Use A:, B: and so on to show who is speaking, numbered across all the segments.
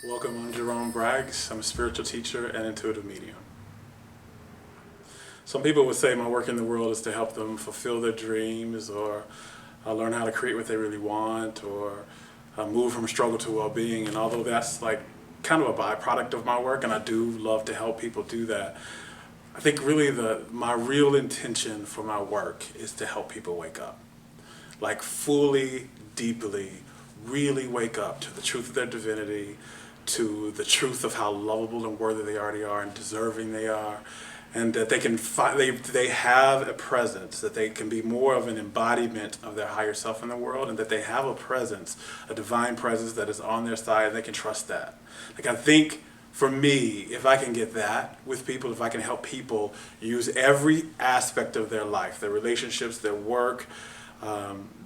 A: Welcome, I'm Jerome Braggs. I'm a spiritual teacher and intuitive medium. Some people would say my work in the world is to help them fulfill their dreams or learn how to create what they really want or move from struggle to well-being. And although that's like kind of a byproduct of my work, and I do love to help people do that, I think really my real intention for my work is to help people wake up. Like fully, deeply, really wake up to the truth of their divinity, to the truth of how lovable and worthy they already are and deserving they are, and that they can they have a presence, that they can be more of an embodiment of their higher self in the world, and that they have a presence, a divine presence that is on their side, and they can trust that. Like, I think for me, if I can get that with people, if I can help people use every aspect of their life, their relationships, their work,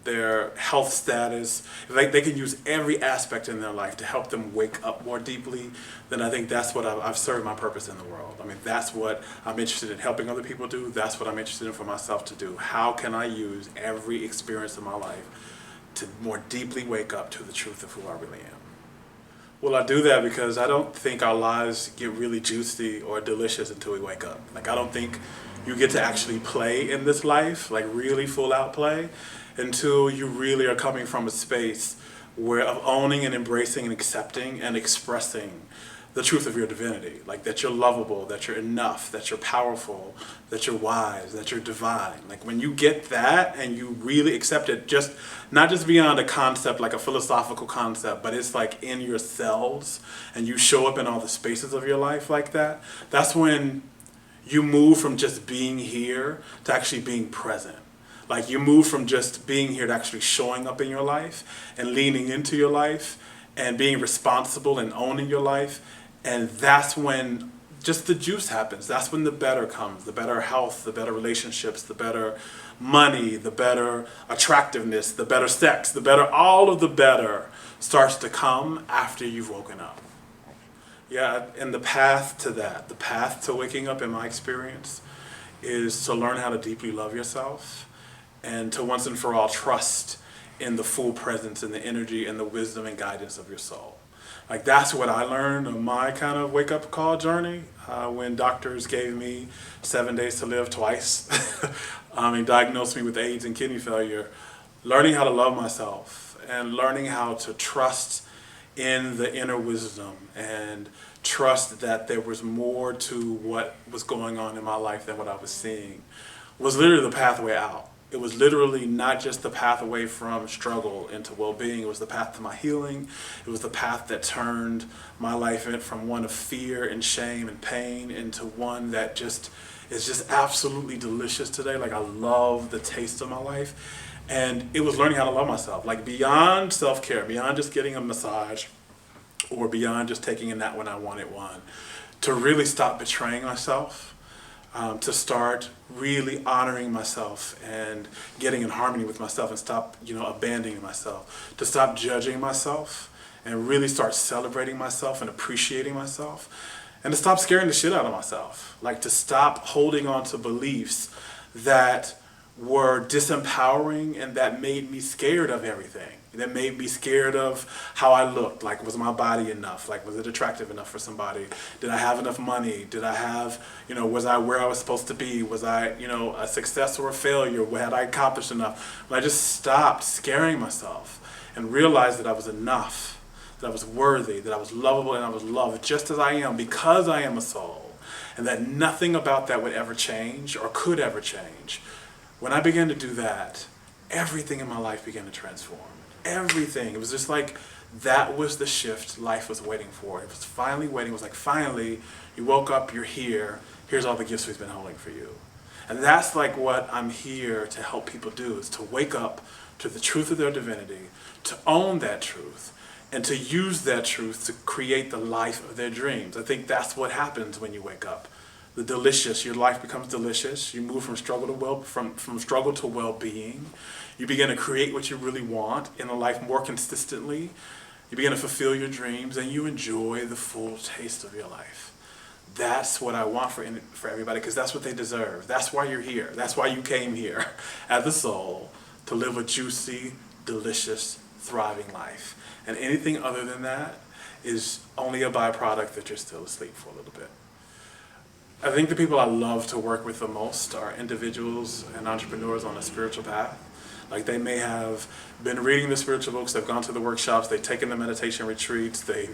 A: their health status, if they can use every aspect in their life to help them wake up more deeply, then I think that's what I've served my purpose in the world. I mean, that's what I'm interested in helping other people do. That's what I'm interested in for myself to do. How can I use every experience of my life to more deeply wake up to the truth of who I really am? Well, I do that because I don't think our lives get really juicy or delicious until we wake up. Like, I don't think you get to actually play in this life, like really full out play, until you really are coming from a space of owning and embracing and accepting and expressing the truth of your divinity. Like, that you're lovable, that you're enough, that you're powerful, that you're wise, that you're divine. Like, when you get that and you really accept it, just not just beyond a concept, like a philosophical concept, but it's like in your cells, and you show up in all the spaces of your life like that, that's when you move from just being here to actually being present. Like, you move from just being here to actually showing up in your life and leaning into your life and being responsible and owning your life. And that's when just the juice happens. That's when the better comes, the better health, the better relationships, the better money, the better attractiveness, the better sex, the better, all of the better starts to come after you've woken up. Yeah, and the path to that, the path to waking up in my experience, is to learn how to deeply love yourself and to once and for all trust in the full presence and the energy and the wisdom and guidance of your soul. Like, that's what I learned on my kind of wake up call journey when doctors gave me 7 days to live twice and diagnosed me with AIDS and kidney failure. Learning how to love myself and learning how to trust in the inner wisdom and trust that there was more to what was going on in my life than what I was seeing was literally the pathway out. It was literally not just the path away from struggle into well-being. It was the path to my healing. It was the path that turned my life from one of fear and shame and pain into one that just is just absolutely delicious today. Like, I love the taste of my life. And it was learning how to love myself, like beyond self-care, beyond just getting a massage or beyond just taking a nap when I wanted one, to really stop betraying myself. To start really honoring myself and getting in harmony with myself and stop, abandoning myself, to stop judging myself and really start celebrating myself and appreciating myself, and to stop scaring the shit out of myself. Like, to stop holding on to beliefs that were disempowering and that made me scared of everything. That made me scared of how I looked. Like, was my body enough? Like, was it attractive enough for somebody? Did I have enough money? Did I have, was I where I was supposed to be? Was I, a success or a failure? Had I accomplished enough? But I just stopped scaring myself and realized that I was enough, that I was worthy, that I was lovable, and I was loved just as I am because I am a soul, and that nothing about that would ever change or could ever change. When I began to do that, everything in my life began to transform. Everything. It was just like that was the shift life was waiting for. It was finally waiting. It was like, finally, you woke up, you're here. Here's all the gifts we've been holding for you. And that's like what I'm here to help people do, is to wake up to the truth of their divinity, to own that truth, and to use that truth to create the life of their dreams. I think that's what happens when you wake up. The delicious, your life becomes delicious. You move from struggle to from struggle to well-being. You begin to create what you really want in a life more consistently. You begin to fulfill your dreams, and you enjoy the full taste of your life. That's what I want for everybody, because that's what they deserve. That's why you're here. That's why you came here as a soul, to live a juicy, delicious, thriving life. And anything other than that is only a byproduct that you're still asleep for a little bit. I think the people I love to work with the most are individuals and entrepreneurs on a spiritual path. Like they may have been reading the spiritual books, they've gone to the workshops, they've taken the meditation retreats, they've,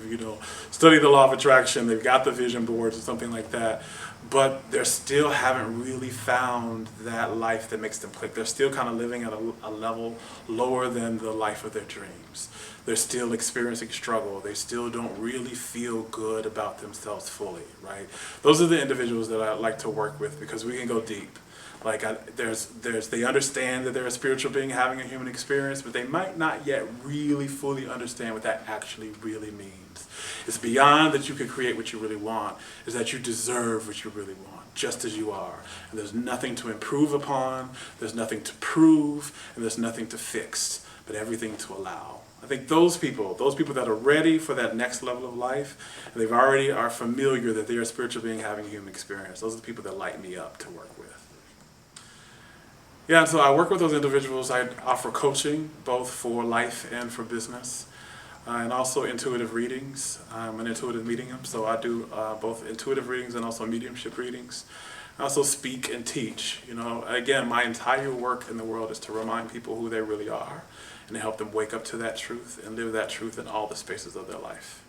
A: studied the law of attraction, they've got the vision boards or something like that, but they still haven't really found that life that makes them click. They're still kind of living at a level lower than the life of their dreams. They're still experiencing struggle. They still don't really feel good about themselves fully, right? Those are the individuals that I like to work with because we can go deep. Like they understand that they're a spiritual being having a human experience, but they might not yet really fully understand what that actually really means. It's beyond that you can create what you really want, is that you deserve what you really want, just as you are. And there's nothing to improve upon, there's nothing to prove, and there's nothing to fix, but everything to allow. I think those people that are ready for that next level of life, and they already are familiar that they're a spiritual being having a human experience, those are the people that light me up to work with. Yeah, and so I work with those individuals. I offer coaching, both for life and for business, and also intuitive readings. I'm an intuitive medium, so I do both intuitive readings and also mediumship readings. I also speak and teach. Again, my entire work in the world is to remind people who they really are and to help them wake up to that truth and live that truth in all the spaces of their life.